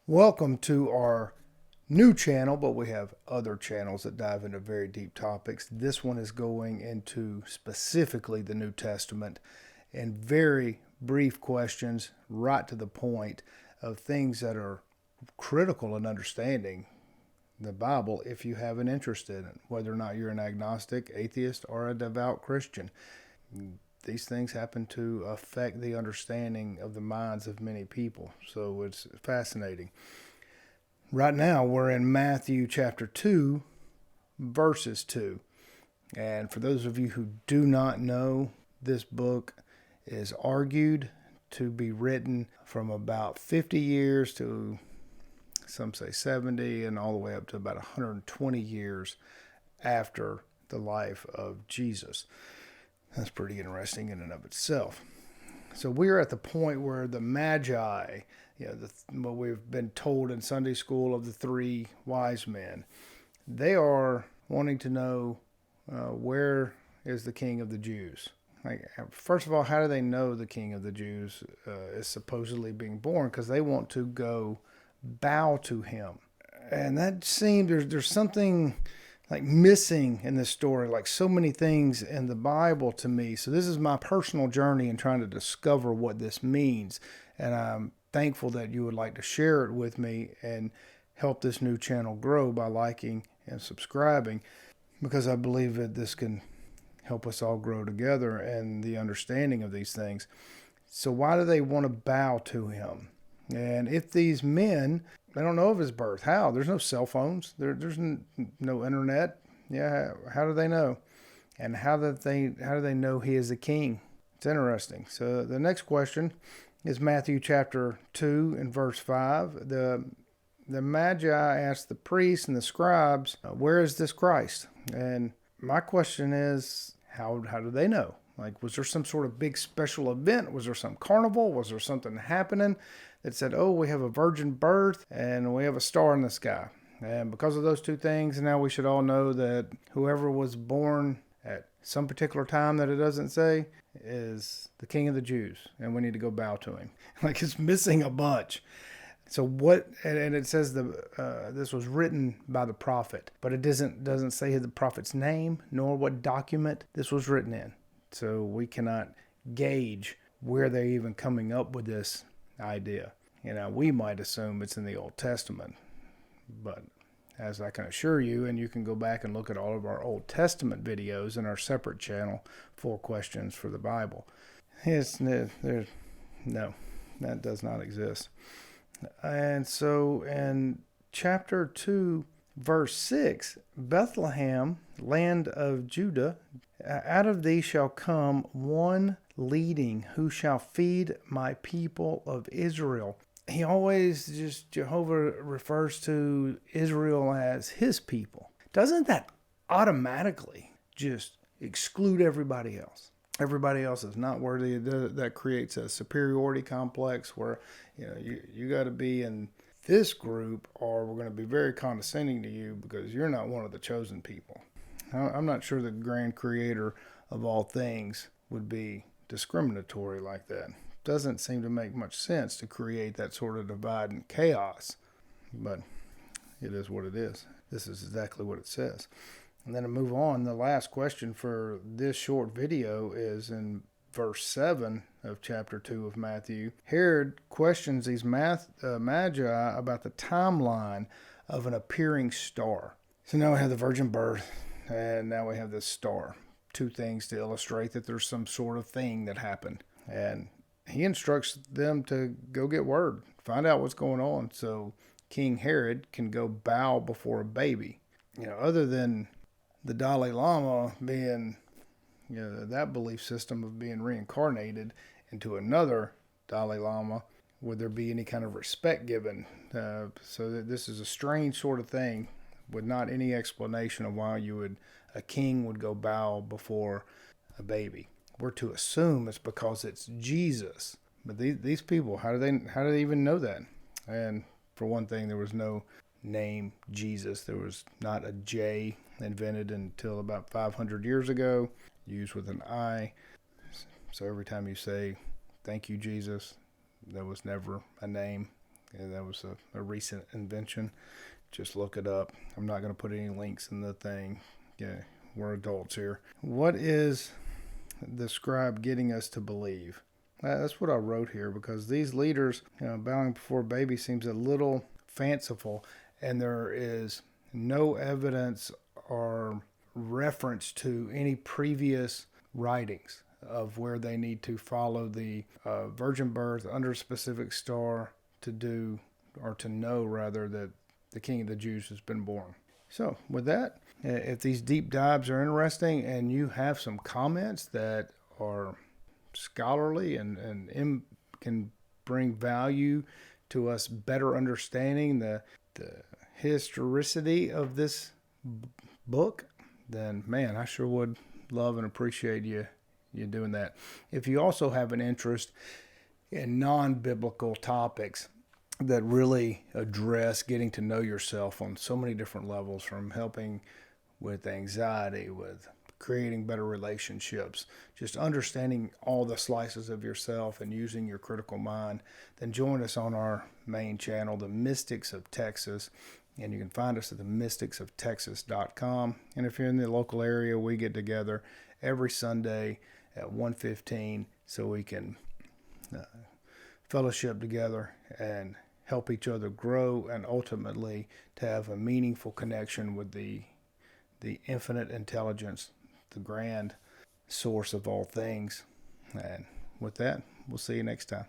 Welcome to our new channel, but we have other channels that dive into very deep topics. This one is going into specifically the New Testament and very brief questions, right to the point of things that are critical in understanding the Bible if you have an interest in it, whether or not you're an agnostic, atheist, or a devout Christian. These things happen to affect the understanding of the minds of many people. So it's fascinating. Right now, we're in Matthew chapter 2, verses 2. And for those of you who do not know, this book is argued to be written from about 50 years to some say 70 and all the way up to about 120 years after the life of Jesus. That's pretty interesting in and of itself. So we're at the point where the Magi, what we've been told in Sunday school of the three wise men, they are wanting to know where is the King of the Jews. First of all, how do they know the King of the Jews is supposedly being born? Because they want to go bow to him. And that seems there's something like missing in this story, like so many things in the Bible to me. So this is my personal journey in trying to discover what this means. And I'm thankful that you would like to share it with me and help this new channel grow by liking and subscribing, because I believe that this can help us all grow together and the understanding of these things. So why do they want to bow to him? And if these men, they don't know of his birth, how? There's no cell phones. There's no internet. Yeah, how do they know? And how do they know he is the king? It's interesting. So the next question is Matthew chapter 2 and verse 5. The Magi asked the priests and the scribes, where is this Christ? And my question is, how do they know? Like, was there some sort of big special event? Was there some carnival? Was there something happening that said, oh, we have a virgin birth and we have a star in the sky? And because of those two things, now we should all know that whoever was born at some particular time that it doesn't say is the King of the Jews, and we need to go bow to him. Like, it's missing a bunch. So what? And it says this was written by the prophet, but it doesn't say the prophet's name nor what document this was written in. So we cannot gauge where they're even coming up with this idea. We might assume it's in the Old Testament, but as I can assure you, and you can go back and look at all of our Old Testament videos in our separate channel, 4 Questions for the Bible. No, that does not exist. And so in chapter 2, verse 6, Bethlehem, land of Judah, out of thee shall come one leading who shall feed my people of Israel. Jehovah refers to Israel as his people. Doesn't that automatically just exclude everybody else? Everybody else is not worthy. That creates a superiority complex where you got to be in this group or we're going to be very condescending to you because you're not one of the chosen people. I'm not sure the grand creator of all things would be discriminatory like that. Doesn't seem to make much sense to create that sort of divide and chaos, but it is what it is. This is exactly what it says. And then to move on, the last question for this short video is in verse 7 of chapter 2 of Matthew. Herod questions these magi about the timeline of an appearing star. So now we have the virgin birth, and now we have this star. 2 things to illustrate that there's some sort of thing that happened. And he instructs them to go get word, find out what's going on, so King Herod can go bow before a baby. Other than the Dalai Lama being, that belief system of being reincarnated into another Dalai Lama, would there be any kind of respect given? So that this is a strange sort of thing with not any explanation of why a king would go bow before a baby. We're to assume it's because it's Jesus. But these people, how do they even know that? And for one thing, there was no name Jesus. There was not a J invented until about 500 years ago, used with an I. So every time you say, thank you, Jesus, there was never a name. Yeah, that was a recent invention. Just look it up. I'm not going to put any links in the thing. Yeah, we're adults here. What is the scribe getting us to believe? That's what I wrote here, because these leaders, bowing before baby seems a little fanciful, and there is no evidence or reference to any previous writings of where they need to follow the virgin birth under a specific star to do, or to know rather, that the King of the Jews has been born. So with that, if these deep dives are interesting and you have some comments that are scholarly and can bring value to us better understanding the historicity of this book, then man, I sure would love and appreciate you doing that. If you also have an interest in non-biblical topics that really address getting to know yourself on so many different levels, from helping with anxiety, with creating better relationships, just understanding all the slices of yourself and using your critical mind, then join us on our main channel, The Mystics of Texas. And you can find us at themysticsoftexas.com. And if you're in the local area, we get together every Sunday at 1:15 so we can fellowship together and help each other grow, and ultimately to have a meaningful connection with the infinite intelligence, the grand source of all things. And with that, we'll see you next time.